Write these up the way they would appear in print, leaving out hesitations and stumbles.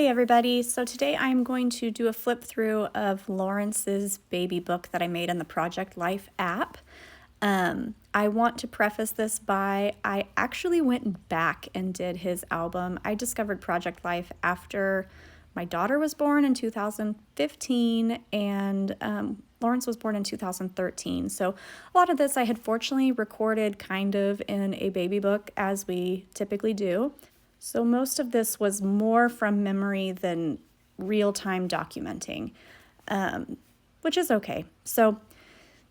everybody. So today I'm going to do a flip through of Lawrence's baby book that I made in the Project Life app. I want to preface this by I actually went back and did his album. I discovered Project Life after my daughter was born in 2015 and Lawrence was born in 2013. So a lot of this I had fortunately recorded kind of in a baby book as we typically do. So most of this was more from memory than real-time documenting, which is okay. So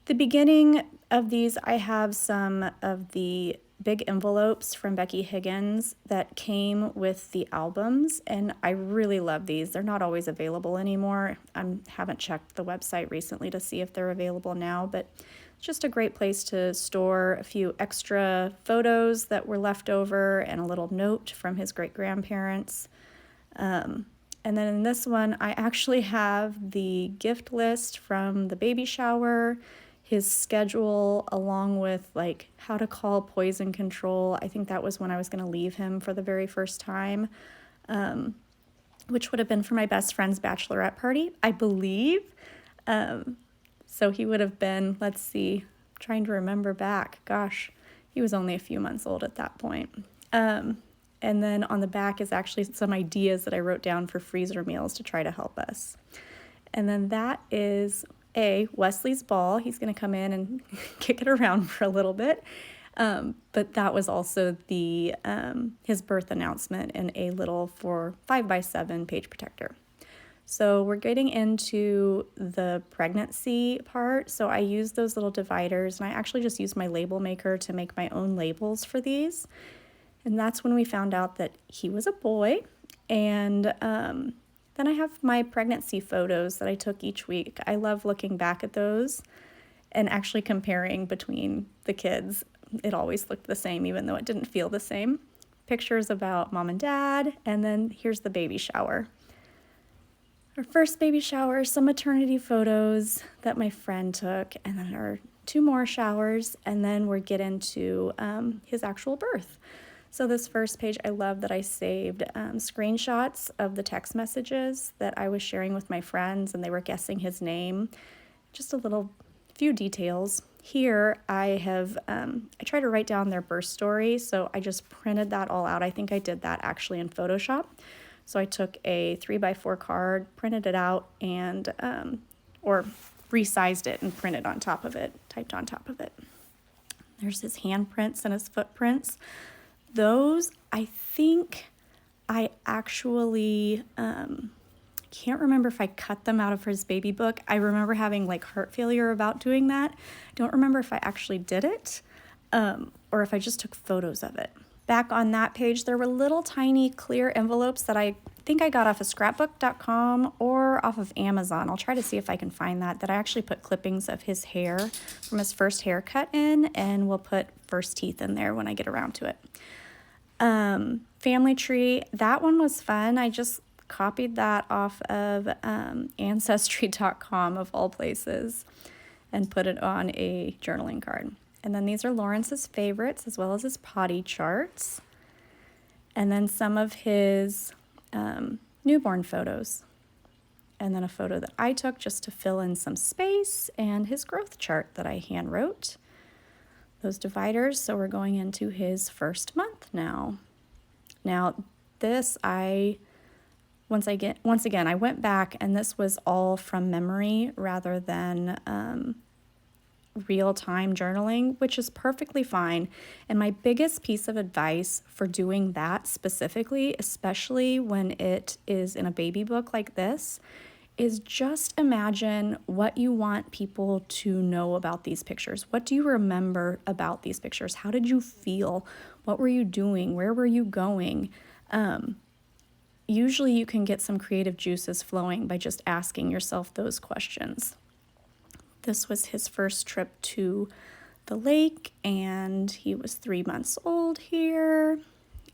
the beginning of these, I have some of the big envelopes from Becky Higgins that came with the albums, and I really love these. They're not always available anymore. I haven't checked the website recently to see if they're available now, but it's just a great place to store a few extra photos that were left over and a little note from his great-grandparents. And then in this one, I actually have the gift list from the baby shower, his schedule, along with like how to call poison control. I think that was when I was going to leave him for the very first time, which would have been for my best friend's bachelorette party, I believe. So he would have been, let's see, trying to remember back. Gosh, he was only a few months old at that point. And then on the back is actually some ideas that I wrote down for freezer meals to try to help us. And then that is Wesley's ball. He's going to come in and kick it around for a little bit. But that was also the his birth announcement in a little 5x7 page protector. So we're getting into the pregnancy part. So I use those little dividers, and I actually just use my label maker to make my own labels for these. And that's when we found out that he was a boy. And then I have my pregnancy photos that I took each week. I love looking back at those and actually comparing between the kids. It always looked the same, even though it didn't feel the same. Pictures about mom and dad, and then here's the baby shower. Our first baby shower, some maternity photos that my friend took, and then our 2 more showers, and then we're get into his actual birth. So this first page, I love that I saved screenshots of the text messages that I was sharing with my friends, and they were guessing his name. Just a few details. Here I have, I try to write down their birth story, so I just printed that all out. I think I did that actually in Photoshop. So I took a 3x4 card, printed it out, and or resized it and printed on top of it, typed on top of it. There's his handprints and his footprints. Those, I think I actually can't remember if I cut them out of his baby book. I remember having like heart failure about doing that. Don't remember if I actually did it or if I just took photos of it. Back on that page, there were little tiny clear envelopes that I think I got off of scrapbook.com or off of Amazon. I'll try to see if I can find that I actually put clippings of his hair from his first haircut in, and we'll put first teeth in there when I get around to it. Family tree, that one was fun. I just copied that off of Ancestry.com of all places and put it on a journaling card. And then these are Lawrence's favorites as well as his potty charts. And then some of his newborn photos. And then a photo that I took just to fill in some space, and his growth chart that I hand wrote. Those dividers, so we're going into his first month now. Now this once again, I went back, and this was all from memory rather than real-time journaling, which is perfectly fine. And my biggest piece of advice for doing that specifically, especially when it is in a baby book like this, is just imagine what you want people to know about these pictures. What do you remember about these pictures? How did you feel? What were you doing? Where were you going? Usually you can get some creative juices flowing by just asking yourself those questions. This was his first trip to the lake, and he was 3 months old here,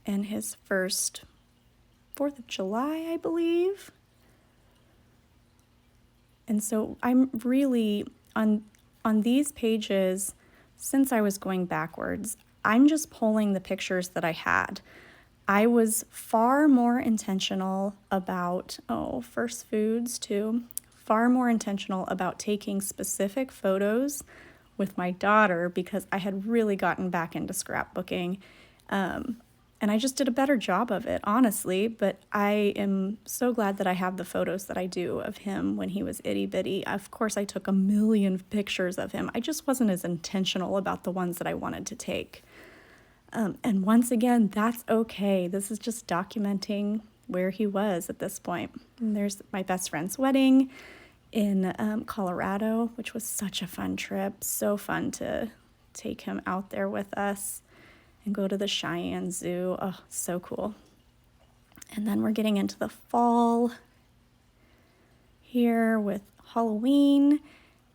and his first 4th of July, I believe. And so I'm really, on these pages, since I was going backwards, I'm just pulling the pictures that I had. I was far more intentional about, first foods too, far more intentional about taking specific photos with my daughter because I had really gotten back into scrapbooking. And I just did a better job of it, honestly, but I am so glad that I have the photos that I do of him when he was itty bitty. Of course, I took a million pictures of him. I just wasn't as intentional about the ones that I wanted to take. And once again, that's okay. This is just documenting where he was at this point. And there's my best friend's wedding in Colorado, which was such a fun trip. So fun to take him out there with us and go to the Cheyenne Zoo. Oh, so cool. And then we're getting into the fall here with Halloween.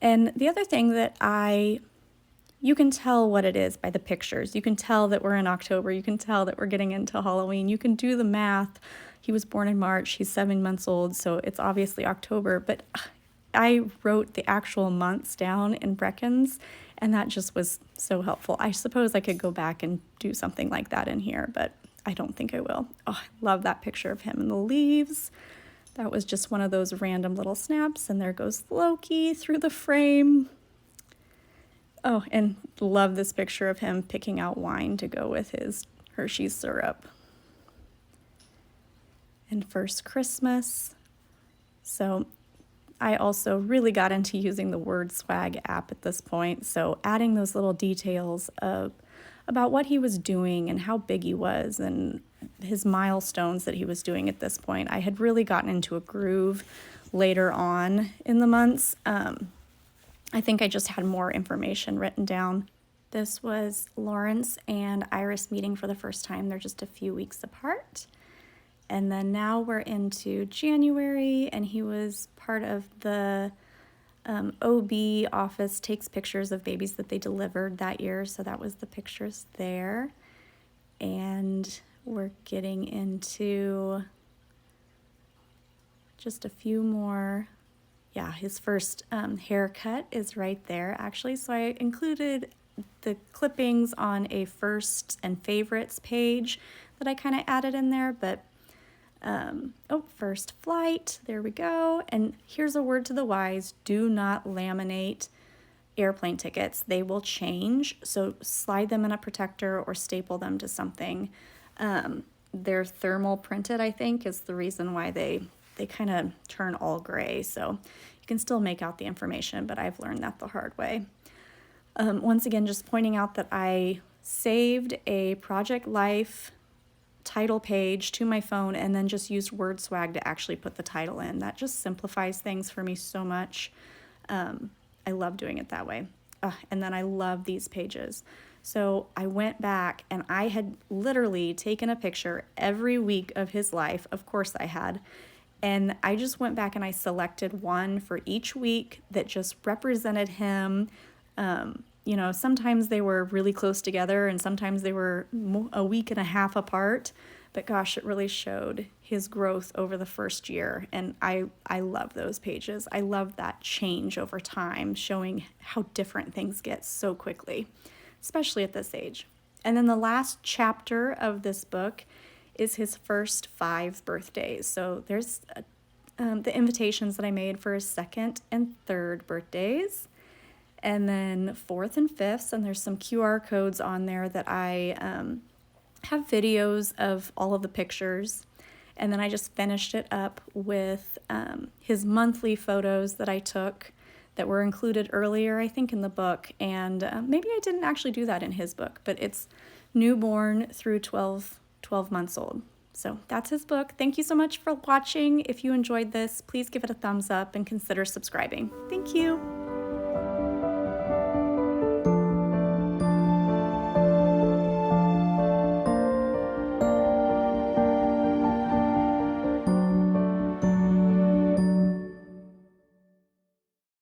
And the other thing that you can tell what it is by the pictures. You can tell that we're in October. You can tell that we're getting into Halloween. You can do the math. He was born in March. He's 7 months old, so it's obviously October. But I wrote the actual months down in Brecken's, and that just was so helpful. I suppose I could go back and do something like that in here, but I don't think I will. Oh, I love that picture of him in the leaves. That was just one of those random little snaps, and there goes Loki through the frame. Oh, and love this picture of him picking out wine to go with his Hershey's syrup. And first Christmas. So I also really got into using the WordSwag app at this point. So adding those little details about what he was doing and how big he was and his milestones that he was doing at this point. I had really gotten into a groove later on in the months. I think I just had more information written down. This was Lawrence and Iris meeting for the first time. They're just a few weeks apart. And then now we're into January, and he was part of the OB office takes pictures of babies that they delivered that year. So that was the pictures there. And we're getting into just a few more. Yeah, his first haircut is right there, actually. So I included the clippings on a firsts and favorites page that I kind of added in there, but first flight, there we go. And here's a word to the wise: do not laminate airplane tickets. They will change, so slide them in a protector or staple them to something. They're thermal printed, I think, is the reason why they kind of turn all gray, so you can still make out the information, but I've learned that the hard way. Once again, just pointing out that I saved a Project Life title page to my phone and then just used WordSwag to actually put the title in. That just simplifies things for me so much. I love doing it that way. And then I love these pages. So I went back and I had literally taken a picture every week of his life. Of course I had. And I just went back and I selected one for each week that just represented him. Sometimes they were really close together and sometimes they were a week and a half apart. But gosh, it really showed his growth over the first year. And I love those pages. I love that change over time, showing how different things get so quickly, especially at this age. And then the last chapter of this book is his first 5 birthdays. So there's the invitations that I made for his 2nd and 3rd birthdays, and then 4th and 5th, and there's some QR codes on there that I have videos of all of the pictures. And then I just finished it up with his monthly photos that I took that were included earlier, I think, in the book. And maybe I didn't actually do that in his book, but it's newborn through 12 months old. So that's his book. Thank you so much for watching. If you enjoyed this, please give it a thumbs up and consider subscribing. Thank you.